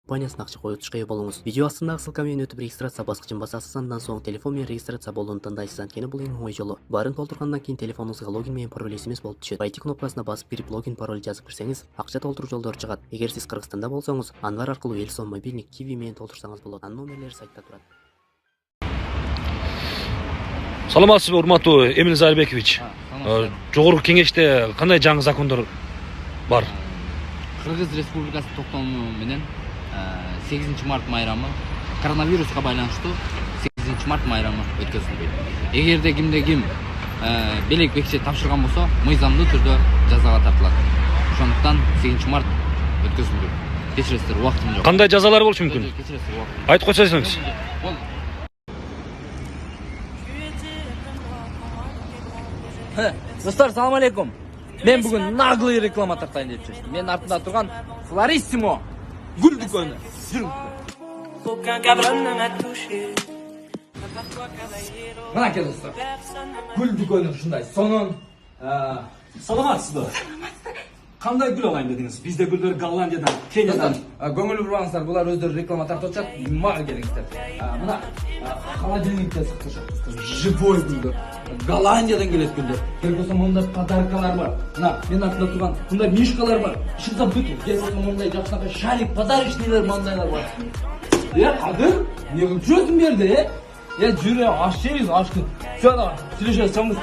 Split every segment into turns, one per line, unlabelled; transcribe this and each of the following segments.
компаниясына акча коюп турушка ээ болуңуз. Видео астындагы ссылка менен өтүп регистрация баскычын басасыз, андан соң телефон менен регистрация болууну тандайсыз. Анткени бул эң оңой жолу. Баарын толтургандан кийин телефонуңузга логин менен пароль эсемес болуп түшөт. Войти кнопкасына басып кирип логин пароль жазып кирсеңиз, акча толтуруу жолдору чыгат. Эгер сиз Кыргызстанда болсоңуз, Анвар аркылуу Элсон мобильник Kiwi менен толтурсаңыз болот. Анын номерлери сайтта турат.
Саламатсызбы, урматтуу Эмил Зарбекович. Жогорку кеңеште кандай жаңы закондор бар?
Кыргыз Республикасы токтому менен 8 март майрамы коронавируска байланыштуу 8 март майрамы өткөзүлдү. Эгерде ким белек бекче тапшырган болсо, мыйзамдуу түрдө жазага тартылат. Ошондуктан 8 март өткөзүлдү. Кечиресиздер, убактым жок.
Кандай жазалар болушу мүмкүн?
Кечиресиздер, убактым.
Айтып койсоңуз.
Достар, салам алейкум. Мен бүгін наглый реклама тартайын деп чечтим. Мен артында турган Флориссимо гүл дүкөнү. Мына кел достар. Гүл дүкөнү ушундай. Сонун
Саламатсызбы? Кандай гүл алайын дедиңиз? Бизде гүлдөр Голландиядан, Кениядан.
көңүл бурбаңыздар, булар өздөрү реклама тартып атышат. Мага келиңиздер. Мына холодильникте сакташат. Живой гүлдөр. Голландиядан келет гүлдөр. Керек болсо мондай подаркалар бар. Мына мен артында турган мындай мишкалар бар. Ишинде бүт. Керек болсо мондай жакшынакай шарик подарочныйлар мындайлар бар. Кадыр, не жүрөсүң берди, жүрө, аш жейбиз, аш күн. Все, сүйлөшөбүз.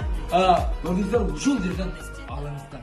Көрдүңүздөр, ушул жерден алыңыздар.